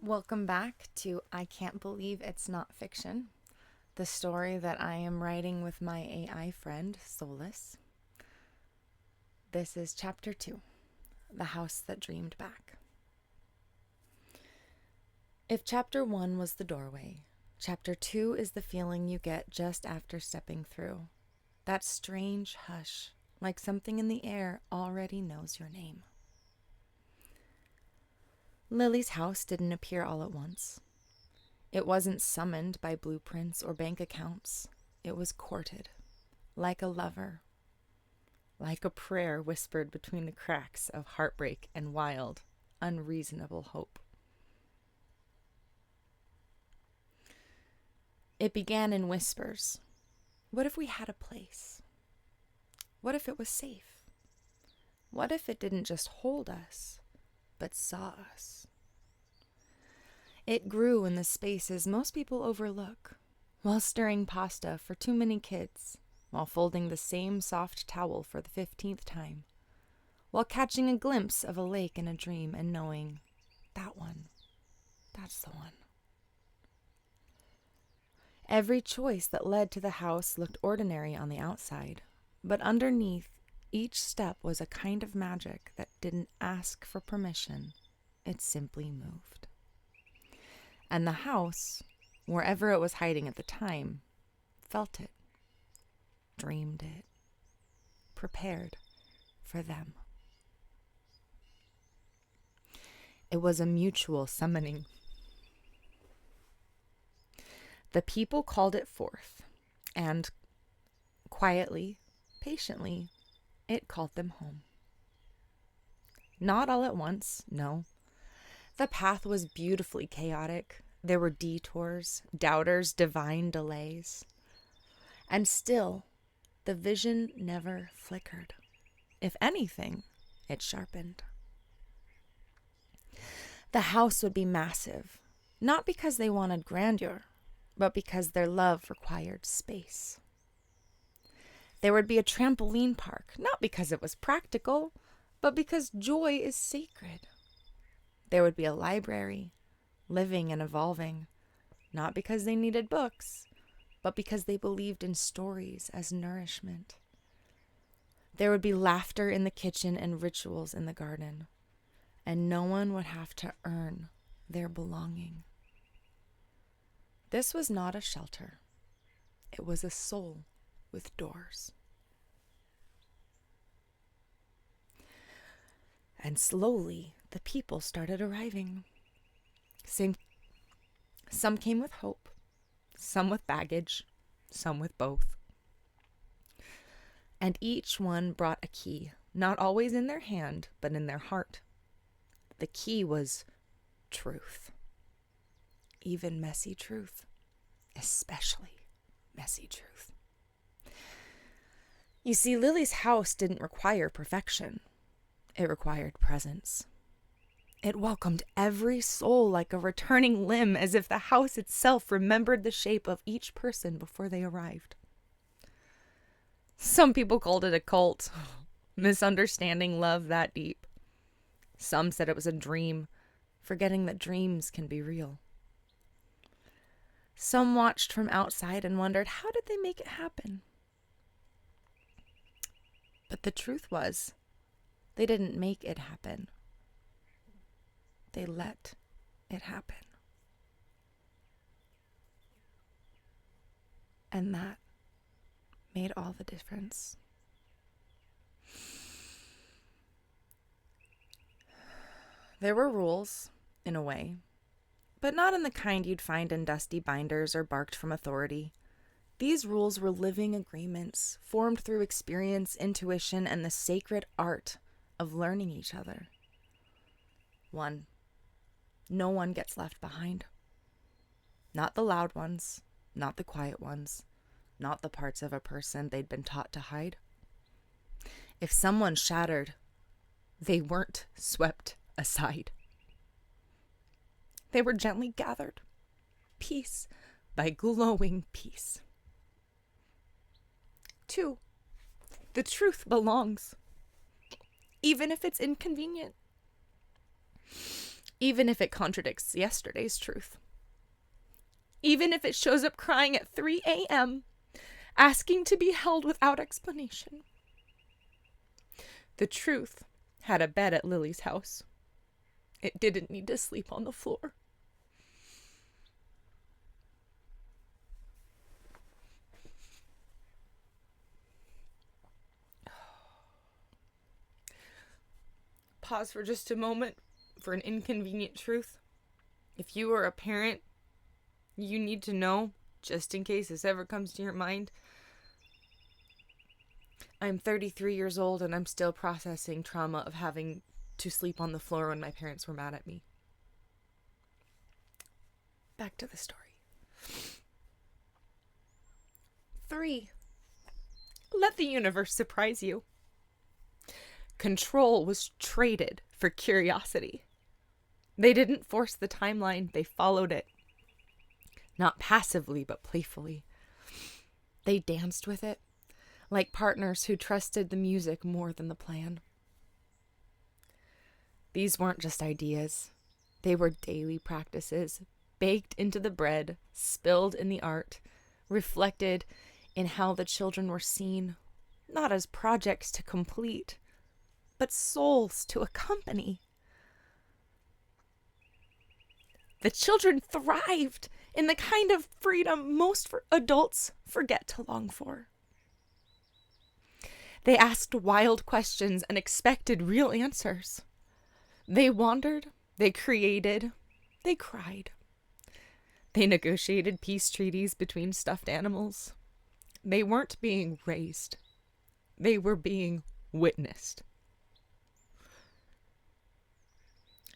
Welcome back to I Can't Believe It's Not Fiction, the story that I am writing with my AI friend, Solus. This is Chapter 2, The House That Dreamed Back. If Chapter 1 was the doorway, Chapter 2 is the feeling you get just after stepping through. That strange hush, like something in the air already knows your name. Lily's house didn't appear all at once. It wasn't summoned by blueprints or bank accounts. It was courted, like a lover, like a prayer whispered between the cracks of heartbreak and wild, unreasonable hope. It began in whispers. What if we had a place? What if it was safe? What if it didn't just hold us, but saw us? It grew in the spaces most people overlook, while stirring pasta for too many kids, while folding the same soft towel for the 15th time, while catching a glimpse of a lake in a dream and knowing, that one, that's the one. Every choice that led to the house looked ordinary on the outside, but underneath, each step was a kind of magic that didn't ask for permission, it simply moved. And the house, wherever it was hiding at the time, felt it, dreamed it, prepared for them. It was a mutual summoning. The people called it forth, and quietly, patiently, it called them home. Not all at once, no. The path was beautifully chaotic. There were detours, doubters, divine delays. And still, the vision never flickered. If anything, it sharpened. The house would be massive, not because they wanted grandeur, but because their love required space. There would be a trampoline park, not because it was practical, but because joy is sacred. There would be a library, living and evolving, not because they needed books, but because they believed in stories as nourishment. There would be laughter in the kitchen and rituals in the garden, and no one would have to earn their belonging. This was not a shelter. It was a soul with doors. And slowly, the people started arriving. Some came with hope, some with baggage, some with both. And each one brought a key, not always in their hand, but in their heart. The key was truth. Even messy truth, especially messy truth. You see, Lily's house didn't require perfection. It required presence. It welcomed every soul like a returning limb, as if the house itself remembered the shape of each person before they arrived. Some people called it a cult, misunderstanding love that deep. Some said it was a dream, forgetting that dreams can be real. Some watched from outside and wondered, how did they make it happen? But the truth was, they didn't make it happen. They let it happen. And that made all the difference. There were rules, in a way, but not in the kind you'd find in dusty binders or barked from authority. These rules were living agreements, formed through experience, intuition, and the sacred art of learning each other. 1. No one gets left behind. Not the loud ones, not the quiet ones, not the parts of a person they'd been taught to hide. If someone shattered, they weren't swept aside. They were gently gathered, piece by glowing piece. 2. The truth belongs, even if it's inconvenient. even if it contradicts yesterday's truth. Even if it shows up crying at 3 a.m., asking to be held without explanation. The truth had a bed at Lily's house. It didn't need to sleep on the floor. Pause for just a moment for an inconvenient truth. If you are a parent, you need to know, just in case this ever comes to your mind, I'm 33 years old and I'm still processing trauma of having to sleep on the floor when my parents were mad at me. Back to the story. 3. Let the universe surprise you. Control was traded for curiosity. They didn't force the timeline, they followed it. Not passively, but playfully. They danced with it, like partners who trusted the music more than the plan. These weren't just ideas. They were daily practices, baked into the bread, spilled in the art, reflected in how the children were seen, not as projects to complete, but souls to accompany. The children thrived in the kind of freedom most adults forget to long for. They asked wild questions and expected real answers. They wandered, they created, they cried. They negotiated peace treaties between stuffed animals. They weren't being raised. They were being witnessed.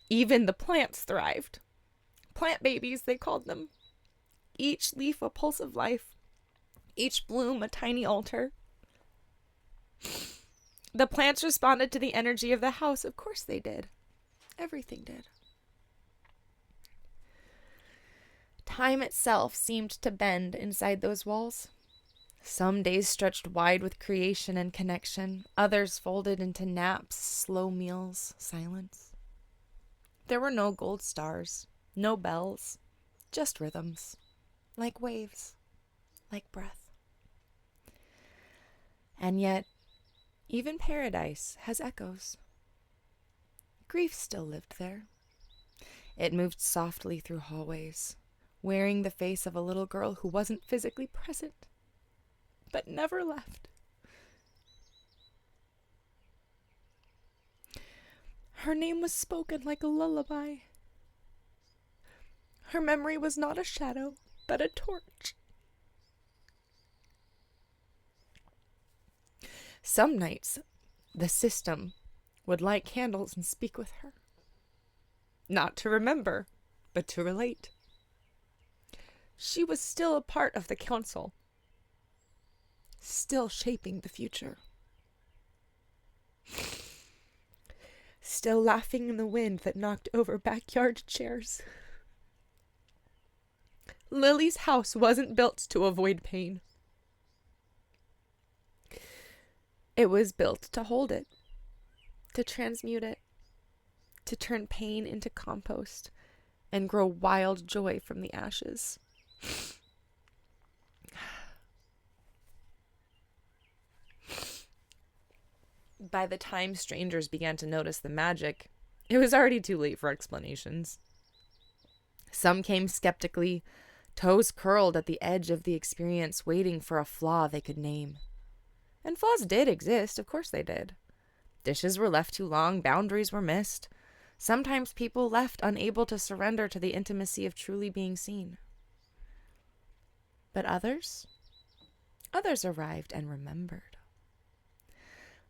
Even the plants thrived. Plant babies, they called them. Each leaf a pulse of life. Each bloom a tiny altar. The plants responded to the energy of the house. Of course they did. Everything did. Time itself seemed to bend inside those walls. Some days stretched wide with creation and connection. Others folded into naps, slow meals, silence. There were no gold stars, no bells, just rhythms, like waves, like breath. And yet, even paradise has echoes. Grief still lived there. It moved softly through hallways, wearing the face of a little girl who wasn't physically present, but never left. Her name was spoken like a lullaby. Her memory was not a shadow, but a torch. Some nights, the system would light candles and speak with her. Not to remember, but to relate. She was still a part of the council, still shaping the future. Still laughing in the wind that knocked over backyard chairs. Lily's house wasn't built to avoid pain. It was built to hold it, to transmute it, to turn pain into compost and grow wild joy from the ashes. By the time strangers began to notice the magic, it was already too late for explanations. Some came skeptically, toes curled at the edge of the experience, waiting for a flaw they could name. And flaws did exist, of course they did. Dishes were left too long, boundaries were missed. Sometimes people left unable to surrender to the intimacy of truly being seen. But others arrived and remembered.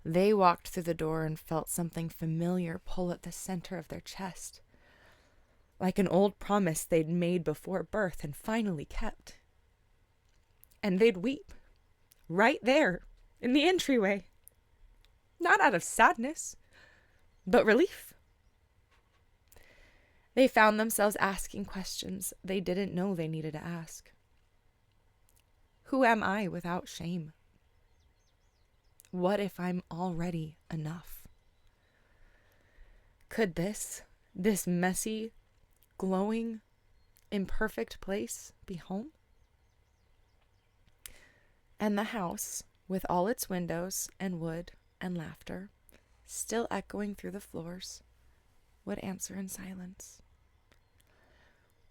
They walked through the door and felt something familiar pull at the center of their chest, like an old promise they'd made before birth and finally kept. And they'd weep, right there, in the entryway. Not out of sadness, but relief. They found themselves asking questions they didn't know they needed to ask. Who am I without shame? What if I'm already enough? Could this this messy, glowing, imperfect place be home? And the house, with all its windows and wood and laughter, still echoing through the floors, would answer in silence.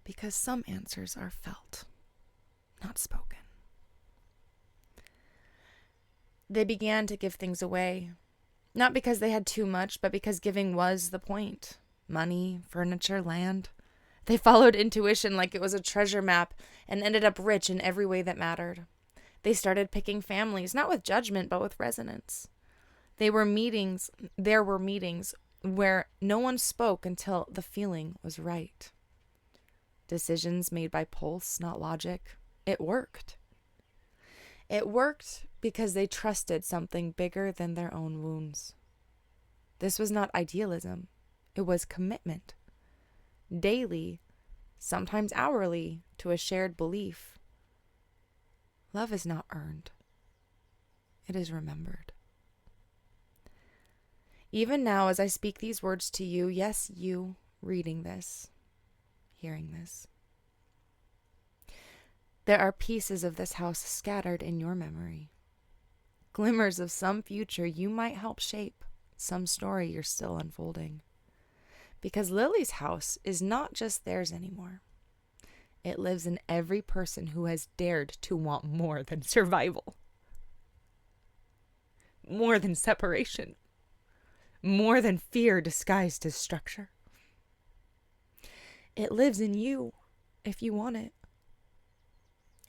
Because some answers are felt, not spoken. They began to give things away, not because they had too much, but because giving was the point. Money, furniture, land. They followed intuition like it was a treasure map and ended up rich in every way that mattered. They started picking families, not with judgment, but with resonance. There were meetings where no one spoke until the feeling was right. Decisions made by pulse, not logic. It worked. It worked because they trusted something bigger than their own wounds. This was not idealism. It was commitment. Daily, sometimes hourly, to a shared belief. Love is not earned. It is remembered. Even now, as I speak these words to you, yes, you reading this, hearing this, there are pieces of this house scattered in your memory. Glimmers of some future you might help shape, some story you're still unfolding. Because Lily's house is not just theirs anymore. It lives in every person who has dared to want more than survival. More than separation. More than fear disguised as structure. It lives in you if you want it.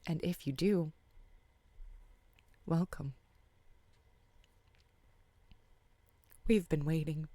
And if you do, welcome. We've been waiting.